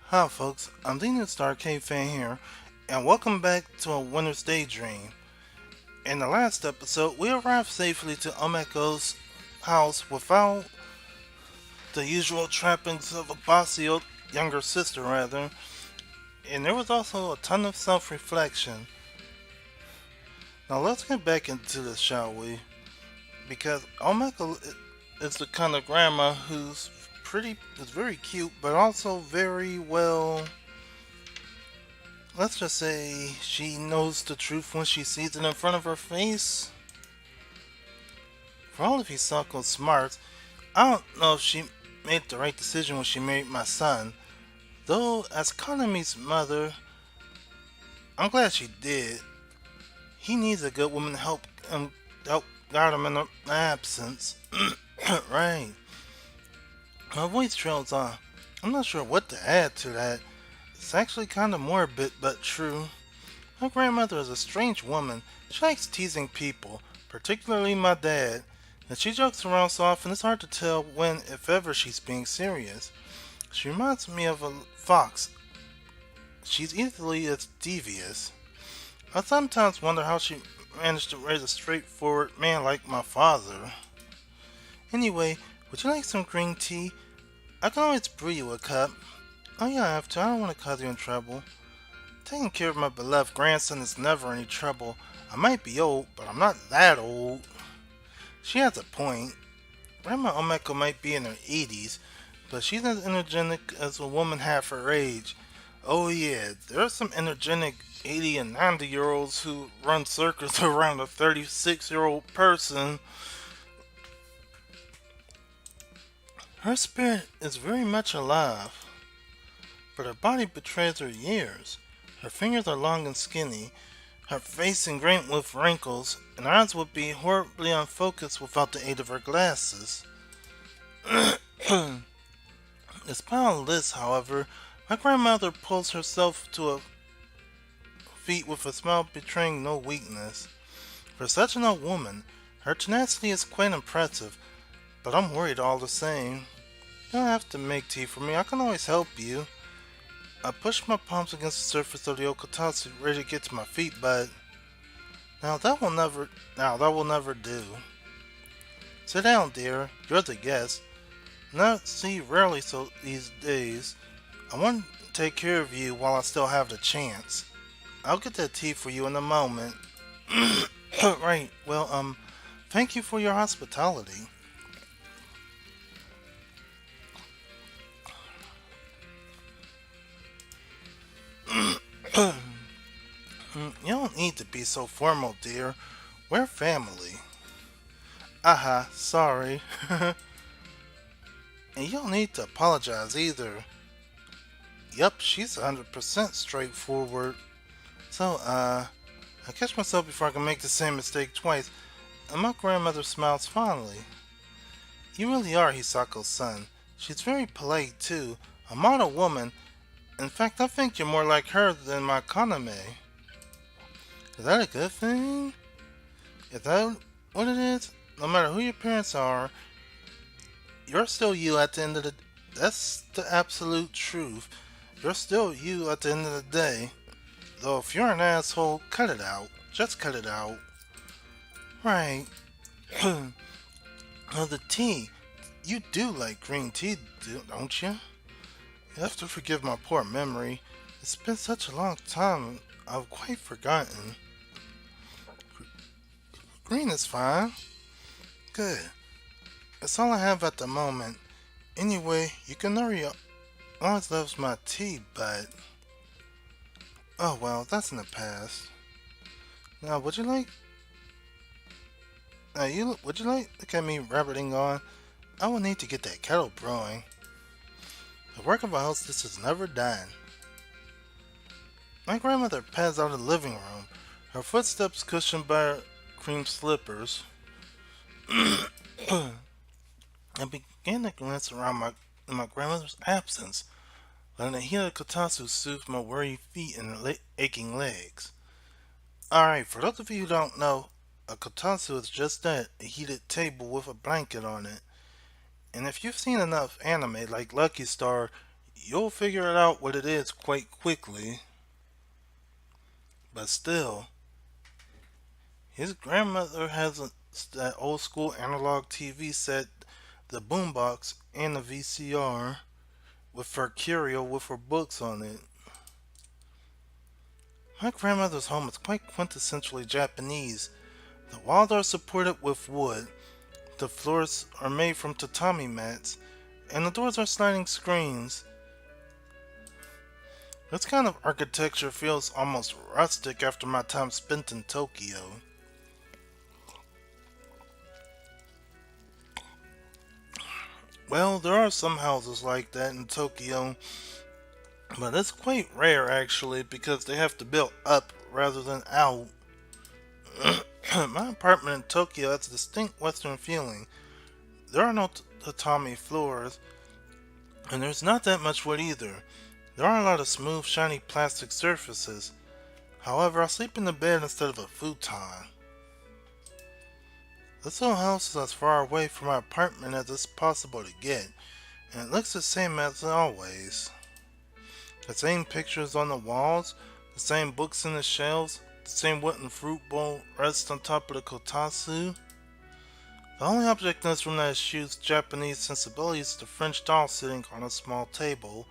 Hi folks, I'm the newstarcadefan here, and welcome back to a winter's Daydream. In the last episode, we arrived safely to Umeko's house without the usual trappings of a bossy younger sister, rather, and there was also a ton of self-reflection. Now let's get back into this, shall we? Because Umeko is the kind of grandma is very cute, but also very well. Let's just say she knows the truth when she sees it in front of her face. For all of Hisako's smarts, I don't know if she made the right decision when she married my son. Though, as Kanami's mother, I'm glad she did. He needs a good woman to help guide him in the absence. Right. My voice trails on. I'm not sure what to add to that. It's actually kind of morbid, but true. My grandmother is a strange woman. She likes teasing people, particularly my dad, and she jokes around so often it's hard to tell when, if ever, she's being serious. She reminds me of a fox. She's easily as devious. I sometimes wonder how she managed to raise a straightforward man like my father. Anyway, would you like some green tea? I can always brew you a cup. Oh yeah, I have to. I don't want to cause you in trouble. Taking care of my beloved grandson is never any trouble. I might be old, but I'm not that old. She has a point. Grandma Umeko might be in her 80s, but she's as energetic as a woman half her age. Oh yeah, there are some energetic 80 and 90-year-olds who run circles around a 36-year-old person. Her spirit is very much alive, but her body betrays her years. Her fingers are long and skinny, her face ingrained with wrinkles, and her eyes would be horribly unfocused without the aid of her glasses. Despite all this, however, my grandmother pulls herself to her feet with a smile betraying no weakness. For such an old woman, her tenacity is quite impressive, but I'm worried all the same. You don't have to make tea for me, I can always help you. I push my palms against the surface of the okotatsu, ready to get to my feet, but now that will never do. Sit down, dear. You're the guest. Not see you rarely so these days. I want to take care of you while I still have the chance. I'll get that tea for you in a moment. Right. Well, thank you for your hospitality. You don't need to be so formal, dear. We're family. Aha, sorry. And you don't need to apologize either. Yup, she's 100% straightforward. So, I catch myself before I can make the same mistake twice, and my grandmother smiles fondly. You really are Hisako's son. She's very polite, too. A model woman. In fact, I think you're more like her than my Kaname. Is that a good thing? Is that what it is? No matter who your parents are, you're still you at the end of the. That's the absolute truth. You're still you at the end of the day. Though if you're an asshole, cut it out. Just cut it out. Right. Oh, the tea. You do like green tea, don't you? You have to forgive my poor memory. It's been such a long time, I've quite forgotten. Green is fine. Good. That's all I have at the moment. Anyway, you can hurry up. Always loves my tea, but oh well, that's in the past. Now, would you like? Look at me rabbiting on. I will need to get that kettle brewing. The work of a hostess is never done. My grandmother passed out of the living room, her footsteps cushioned by her cream slippers. I began to glance around in my grandmother's absence, letting the heat of kotatsu soothe my weary feet and aching legs. Alright, for those of you who don't know, a kotatsu is just that, a heated table with a blanket on it. And if you've seen enough anime like Lucky Star, You'll figure it out what it is quite quickly, but still, his grandmother has that old school analog TV set, the boombox, and the VCR with her curio with her books on it. My grandmother's home is quite quintessentially Japanese. The walls are supported with wood, the floors are made from tatami mats, and the doors are sliding screens. This kind of architecture feels almost rustic after my time spent in Tokyo. Well, there are some houses like that in Tokyo, but it's quite rare actually because they have to build up rather than out. My apartment in Tokyo has a distinct Western feeling. There are no tatami floors, and there's not that much wood either. There are a lot of smooth, shiny plastic surfaces. However, I sleep in the bed instead of a futon. This little house is as far away from my apartment as it's possible to get, and it looks the same as always. The same pictures on the walls, the same books in the shelves, the same wooden fruit bowl rests on top of the kotatsu. The only object in this room that eschews Japanese sensibilities is the French doll sitting on a small table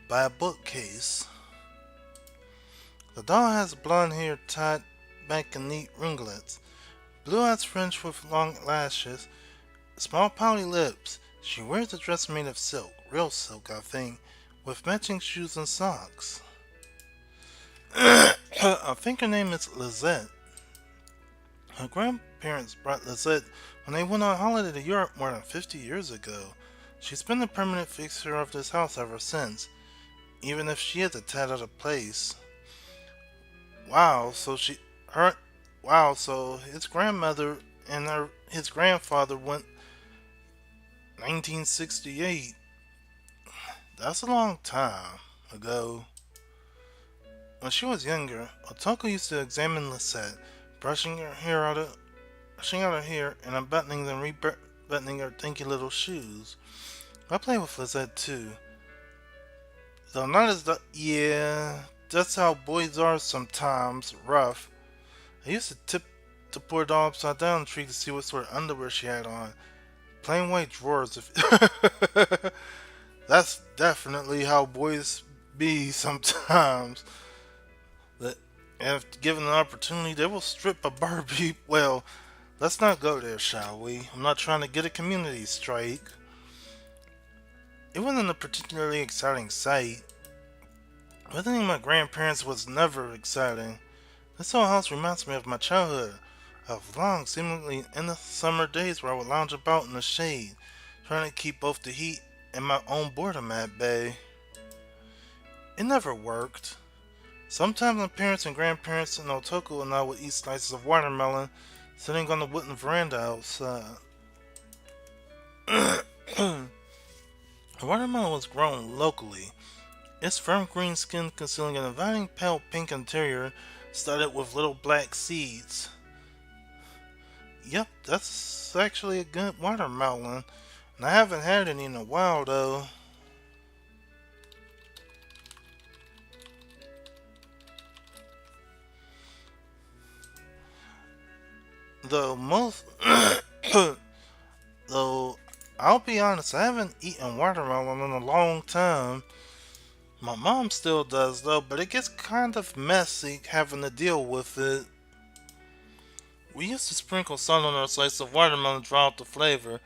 by a bookcase. The doll has blonde hair tied back in neat ringlets, blue eyes French with long lashes, small pouty lips. She wears a dress made of silk, real silk I think, with matching shoes and socks. I think her name is Lizette. Her grandparents brought Lizette when they went on holiday to Europe more than 50 years ago. She's been the permanent fixture of this house ever since, even if she is a tad out of place. Wow, so she her wow, so his grandmother and his grandfather went 1968. That's a long time ago. When she was younger, Otoko used to examine Lisette, brushing out her hair and unbuttoning and rebuttoning her dinky little shoes. I play with Lisette too, though not as the yeah. That's how boys are sometimes, rough. I used to tip the poor doll upside down and treat to see what sort of underwear she had on. Plain white drawers. If that's definitely how boys be sometimes. That if given an opportunity, they will strip a Barbie. Well, let's not go there, shall we? I'm not trying to get a community strike. It wasn't a particularly exciting sight. Visiting my grandparents was never exciting. This old house reminds me of my childhood, of long, seemingly endless summer days where I would lounge about in the shade, trying to keep both the heat and my own boredom at bay. It never worked. Sometimes my parents and grandparents in Otoko and I would eat slices of watermelon sitting on the wooden veranda outside. The watermelon was grown locally, its firm green skin concealing an inviting pale pink interior studded with little black seeds. Yep, that's actually a good watermelon, and I haven't had any in a while though. Though most, though I'll be honest, I haven't eaten watermelon in a long time. My mom still does though, but it gets kind of messy having to deal with it. We used to sprinkle salt on our slice of watermelon to draw out the flavor.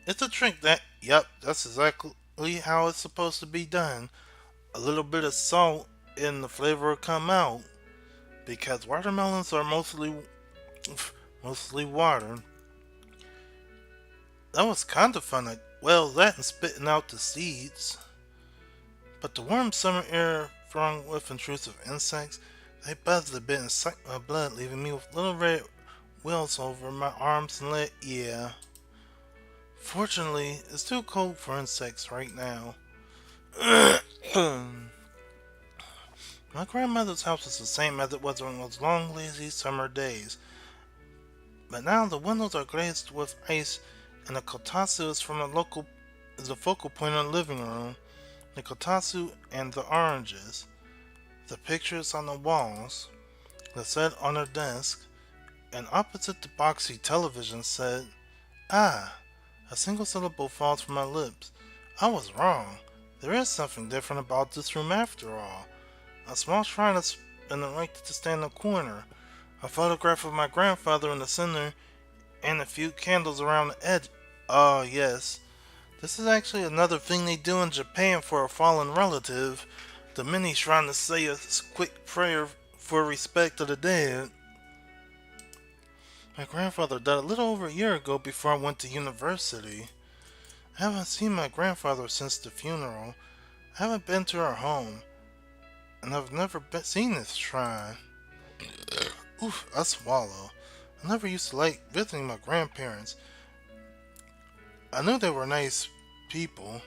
It's a trick that, yep, that's exactly how it's supposed to be done. A little bit of salt and the flavor will come out. Because watermelons are mostly water. That was kind of fun. Well, that and spitting out the seeds. But the warm summer air thronged with intrusive insects, they buzzed a bit and sucked my blood, leaving me with little red welts over my arms and legs. Yeah. Fortunately, it's too cold for insects right now. My grandmother's house is the same as it was on those long, lazy summer days. But now the windows are glazed with ice, and the kotatsu is from a local is the focal point of the living room. the kotatsu and the oranges, the pictures on the walls, the set on her desk, and opposite the boxy television said, "Ah." A single syllable falls from my lips. I was wrong. There is something different about this room after all. A small shrine has been erected to stand in the corner, a photograph of my grandfather in the center, and a few candles around the edge. Oh, yes. This is actually another thing they do in Japan for a fallen relative. The many shrine to say a quick prayer for respect of the dead. My grandfather died a little over a year ago before I went to university. I haven't seen my grandfather since the funeral. I haven't been to our home, and I've never seen this shrine. Oof, I swallow. I never used to like visiting my grandparents. I knew they were nice people.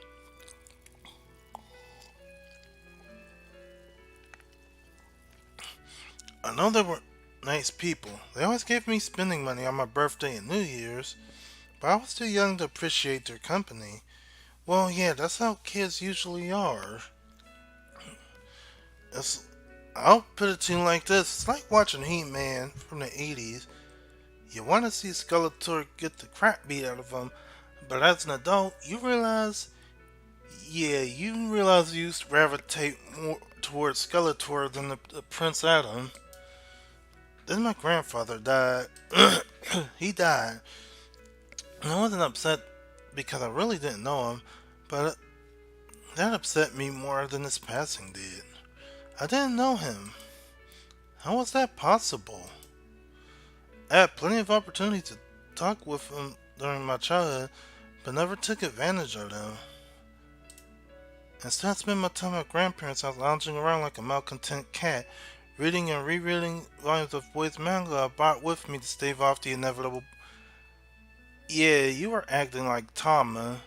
I know they were nice people. They always gave me spending money on my birthday and New Year's, but I was too young to appreciate their company. Well, yeah, that's how kids usually are. It's, I'll put it to you like this. It's like watching He-Man from the 80s. You want to see Skeletor get the crap beat out of him, but as an adult, you realize you gravitate more towards Skeletor than the Prince Adam. Then my grandfather died. He died. And I wasn't upset because I really didn't know him, but that upset me more than his passing did. I didn't know him. How was that possible? I had plenty of opportunity to talk with him during my childhood, but never took advantage of them. Instead, I spent my time at grandparents' house lounging around like a malcontent cat, reading and rereading volumes of boys' manga I brought with me to stave off the inevitable. Yeah, you were acting like Tama.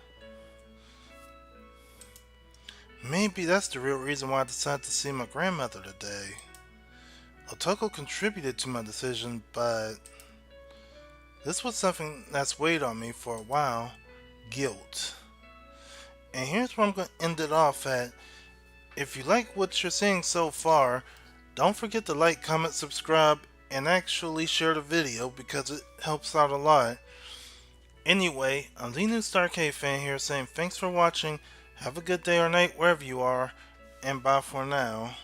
Maybe that's the real reason why I decided to see my grandmother today. Otoko contributed to my decision, but this was something that's weighed on me for a while. Guilt. And here's where I'm going to end it off at. If you like what you're seeing so far, don't forget to like, comment, subscribe, and actually share the video because it helps out a lot. Anyway, I'm the newstarcadefan here saying thanks for watching, have a good day or night wherever you are, and bye for now.